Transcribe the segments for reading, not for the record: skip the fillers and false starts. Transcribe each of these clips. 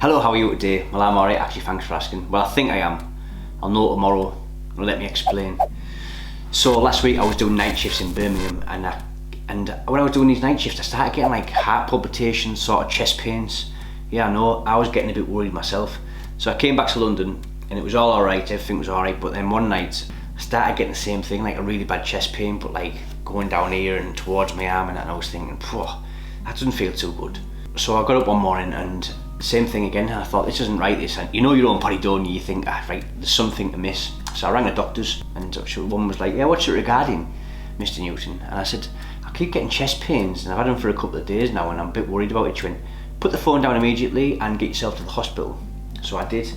Hello, how are you today? Well, I'm alright actually, thanks for asking. Well, I think I am. I'll know tomorrow. Let me explain. So last week I was doing night shifts in Birmingham, and when I was doing these night shifts I started getting like heart palpitations, sort of chest pains. Yeah, I know, I was getting a bit worried myself. So I came back to London and it was all alright, everything was alright, but then one night I started getting the same thing, like a really bad chest pain, but like going down here and towards my arm, and I was thinking, that doesn't feel too good. So I got up one morning and same thing again, and I thought, this isn't right, this. And you know your own body, don't you? You think, right, there's something amiss. So I rang the doctors, and one was like, yeah, what's it regarding, Mr. Newton? And I said, I keep getting chest pains, and I've had them for a couple of days now, and I'm a bit worried about it. She went, put the phone down immediately and get yourself to the hospital. So I did,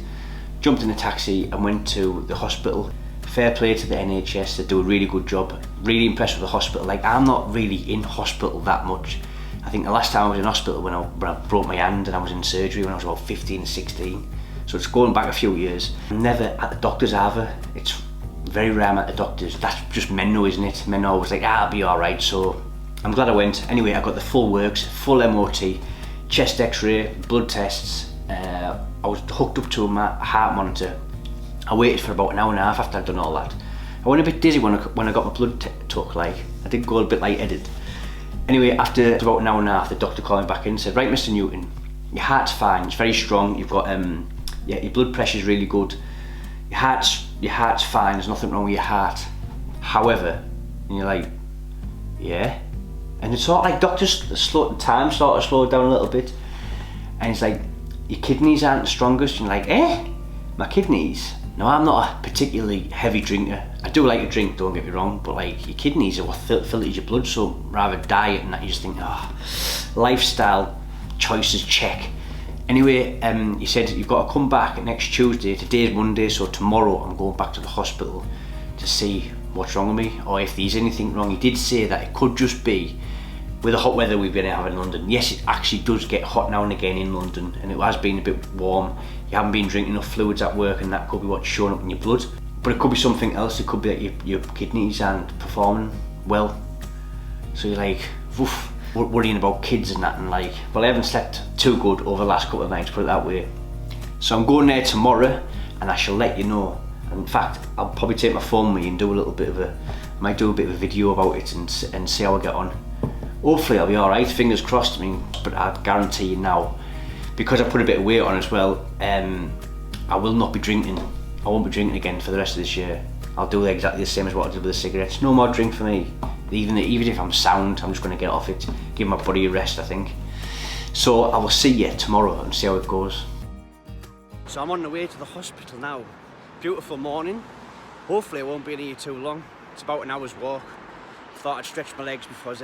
jumped in a taxi and went to the hospital. Fair play to the NHS, they do a really good job. Really impressed with the hospital. Like, I'm not really in hospital that much. I think the last time I was in hospital when I broke my hand and I was in surgery when I was about 15 or 16. So it's going back a few years. I'm never at the doctor's either. It's very rare I'm at the doctor's. That's just men know, isn't it? Men are always like, I'll be alright. So I'm glad I went. Anyway, I got the full works, full MOT, chest x-ray, blood tests. I was hooked up to my heart monitor. I waited for about an hour and a half after I'd done all that. I went a bit dizzy when I got my blood took, like, I did go a bit lightheaded. Anyway, after about an hour and a half, the doctor called me back in and said, right, Mr. Newton, your heart's fine, it's very strong, you've got, your blood pressure's really good, your heart's fine, there's nothing wrong with your heart. However, and you're like, yeah? And it's sort of like doctors, time sort of slowed down a little bit, and it's like, your kidneys aren't the strongest, and you're like, eh? My kidneys? No, I'm not a particularly heavy drinker. I do like to drink, don't get me wrong, but like, your kidneys are what filters your blood, so rather diet and that, you just think, lifestyle choices, check. Anyway, he said, you've got to come back next Tuesday. Today's Monday, so tomorrow I'm going back to the hospital to see what's wrong with me, or if there's anything wrong. He did say that it could just be with the hot weather we've been having in London. Yes, it actually does get hot now and again in London, and it has been a bit warm. You haven't been drinking enough fluids at work, and that could be what's showing up in your blood. But it could be something else. It could be that your kidneys aren't performing well. So you're like, oof, worrying about kids and that, and like, well, I haven't slept too good over the last couple of nights, put it that way. So I'm going there tomorrow, and I shall let you know. In fact, I'll probably take my phone with me and do a little bit of I might do a bit of a video about it and see how I get on. Hopefully I'll be alright, fingers crossed. I mean, but I guarantee you now, because I put a bit of weight on as well, I will not be drinking. I won't be drinking again for the rest of this year. I'll do exactly the same as what I did with the cigarettes. No more drink for me. Even if I'm sound, I'm just going to get off it, give my body a rest, I think. So I will see you tomorrow and see how it goes. So I'm on the way to the hospital now. Beautiful morning. Hopefully I won't be in here too long. It's about an hour's walk. Thought I'd stretch my legs because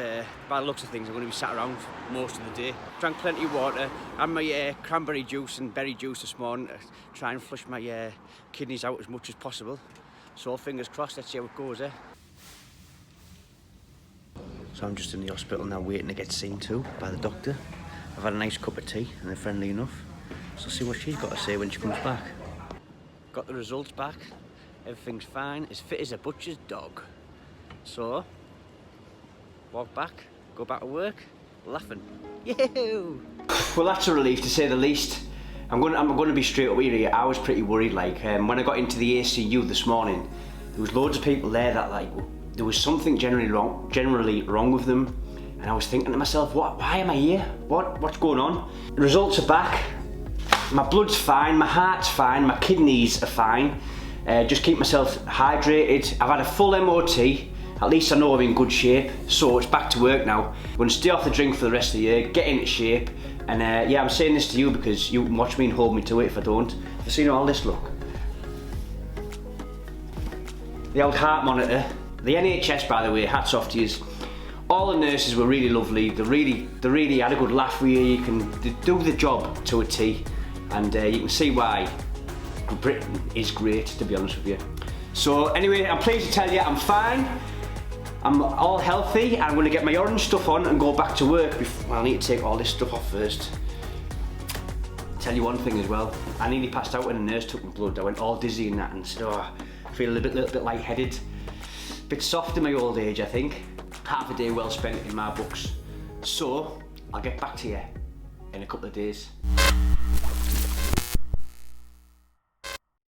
by the looks of things I'm going to be sat around for most of the day. Drank plenty of water, had my cranberry juice and berry juice this morning to try and flush my kidneys out as much as possible. So fingers crossed, let's see how it goes, eh? So I'm just in the hospital now waiting to get seen to by the doctor. I've had a nice cup of tea and they're friendly enough. So I'll see what she's got to say when she comes back. Got the results back, everything's fine, as fit as a butcher's dog. So walk back, go back to work, laughing. Yahoo! Well, that's a relief to say the least. I'm going to be straight up here. I was pretty worried. Like when I got into the ACU this morning, there was loads of people there that like there was something generally wrong with them, and I was thinking to myself, why am I here? What's going on? The results are back. My blood's fine, my heart's fine, my kidneys are fine. Just keep myself hydrated. I've had a full MOT. At least I know I'm in good shape, so it's back to work now. I'm going to stay off the drink for the rest of the year, get into shape, and yeah, I'm saying this to you because you can watch me and hold me to it if I don't. Have you seen all this, look? The old heart monitor. The NHS, by the way, hats off to you. All the nurses were really lovely, they really had a good laugh with you. You can do the job to a T, and you can see why Britain is great, to be honest with you. So anyway, I'm pleased to tell you I'm fine. I'm all healthy, and I'm going to get my orange stuff on and go back to work. Well, I need to take all this stuff off first. Tell you one thing as well, I nearly passed out when the nurse took my blood. I went all dizzy and that, and said, I feel a little bit lightheaded. Bit soft in my old age, I think. Half a day well spent in my books. So, I'll get back to you in a couple of days.